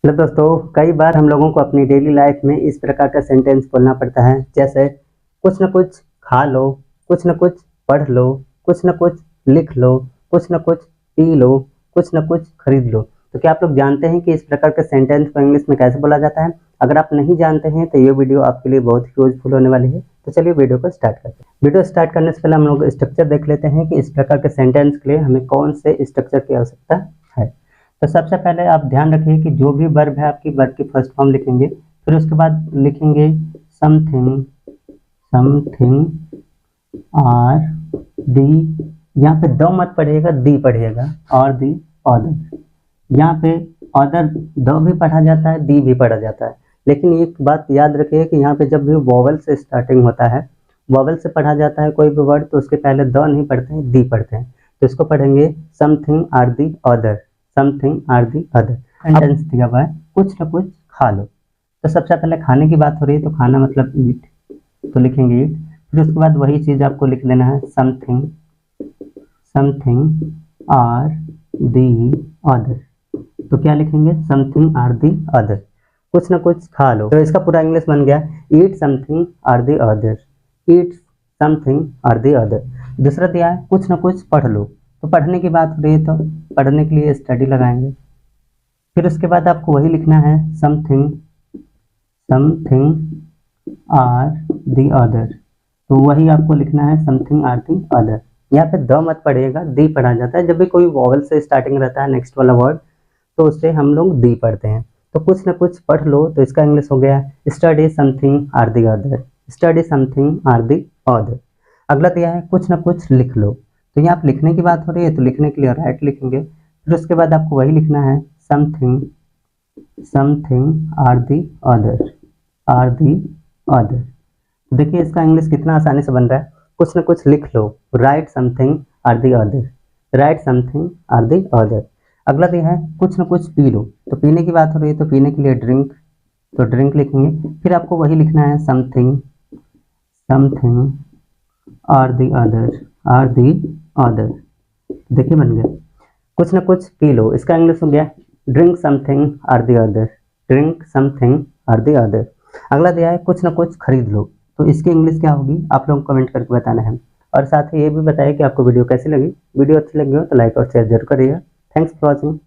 Hello दोस्तों, कई बार हम लोगों को अपनी डेली लाइफ में इस प्रकार का सेंटेंस बोलना पड़ता है, जैसे कुछ न कुछ खा लो, कुछ न कुछ पढ़ लो, कुछ न कुछ लिख लो, कुछ न कुछ पी लो, कुछ न कुछ खरीद लो। तो क्या आप लोग जानते हैं कि इस प्रकार के सेंटेंस को इंग्लिश में कैसे बोला जाता है? अगर आप नहीं जानते हैं तो ये वीडियो आपके लिए बहुत ही यूजफुल होने वाली है। तो चलिए वीडियो को स्टार्ट करते हैं। वीडियो स्टार्ट करने से पहले हम लोग स्ट्रक्चर देख लेते हैं कि इस प्रकार के सेंटेंस के लिए हमें कौन से स्ट्रक्चर की आवश्यकता है। तो सबसे पहले आप ध्यान रखिए कि जो भी वर्ब है आपकी वर्ब की फर्स्ट फॉर्म लिखेंगे, फिर उसके बाद लिखेंगे समथिंग, समथिंग आर दी, यहाँ पे द मत पढ़िएगा, दी पढ़िएगा, और दी अदर। यहाँ पे अदर द भी पढ़ा जाता है, दी भी पढ़ा जाता है, लेकिन एक बात याद रखिए कि यहाँ पे जब भी वॉवल से स्टार्टिंग होता है, वॉवल से पढ़ा जाता है कोई भी वर्ड, तो उसके पहले द नहीं पढ़ते हैं, दी पढ़ते हैं। तो इसको पढ़ेंगे something or the other, something or the other. Sentence दिया हुआ है कुछ न कुछ खा लो। तो सबसे पहले खाने की बात हो रही है, तो खाना मतलब ईट, तो लिखेंगे ईट। फिर उसके बाद वही चीज आपको लिख देना है something, something or the other. तो क्या लिखेंगे? समथिंग आर दी अदर, कुछ न कुछ खा लो। तो इसका पूरा इंग्लिश बन गया eat something or the other, eat something or the other. दूसरा दिया है कुछ न कुछ पढ़ लो। तो पढ़ने की बात हो रही है तो पढ़ने के लिए स्टडी लगाएंगे। फिर उसके बाद आपको वही लिखना है something, something or the other. तो वही आपको लिखना है समथिंग आर दी अदर। यहाँ पे द मत पढ़िएगा, दी पढ़ा जाता है। जब भी कोई वॉवल से स्टार्टिंग रहता है नेक्स्ट वाला वर्ड, तो उससे हम लोग दी पढ़ते हैं। तो कुछ न कुछ पढ़ लो, तो इसका इंग्लिश हो गया study something or the other, study something or the other. अगला दिया है कुछ न कुछ लिख लो। तो यहाँ पे लिखने की बात हो रही है, तो लिखने के लिए राइट लिखेंगे। फिर उसके बाद आपको वही लिखना है something, something or the other, or the other. देखिए इसका इंग्लिश कितना आसानी से बन रहा है। कुछ न कुछ लिख लो, write something or the other, write something or the other. अगला दिया है कुछ न कुछ पी लो। तो पीने की बात हो रही है, तो पीने के लिए ड्रिंक, तो ड्रिंक लिखेंगे। फिर आपको वही लिखना है something, something or the other, or the other. देखिए बन गया कुछ न कुछ पी लो। इसका इंग्लिश हो गया drink something or the other, drink something or the other. अगला दिया है कुछ न कुछ खरीद लो। तो इसकी इंग्लिश क्या होगी आप लोग कमेंट करके बताना है। और साथ ही ये भी बताइए कि आपको वीडियो कैसी लगी। वीडियो अच्छी लगी हो तो लाइक और शेयर जरूर करिएगा। Thanks for watching.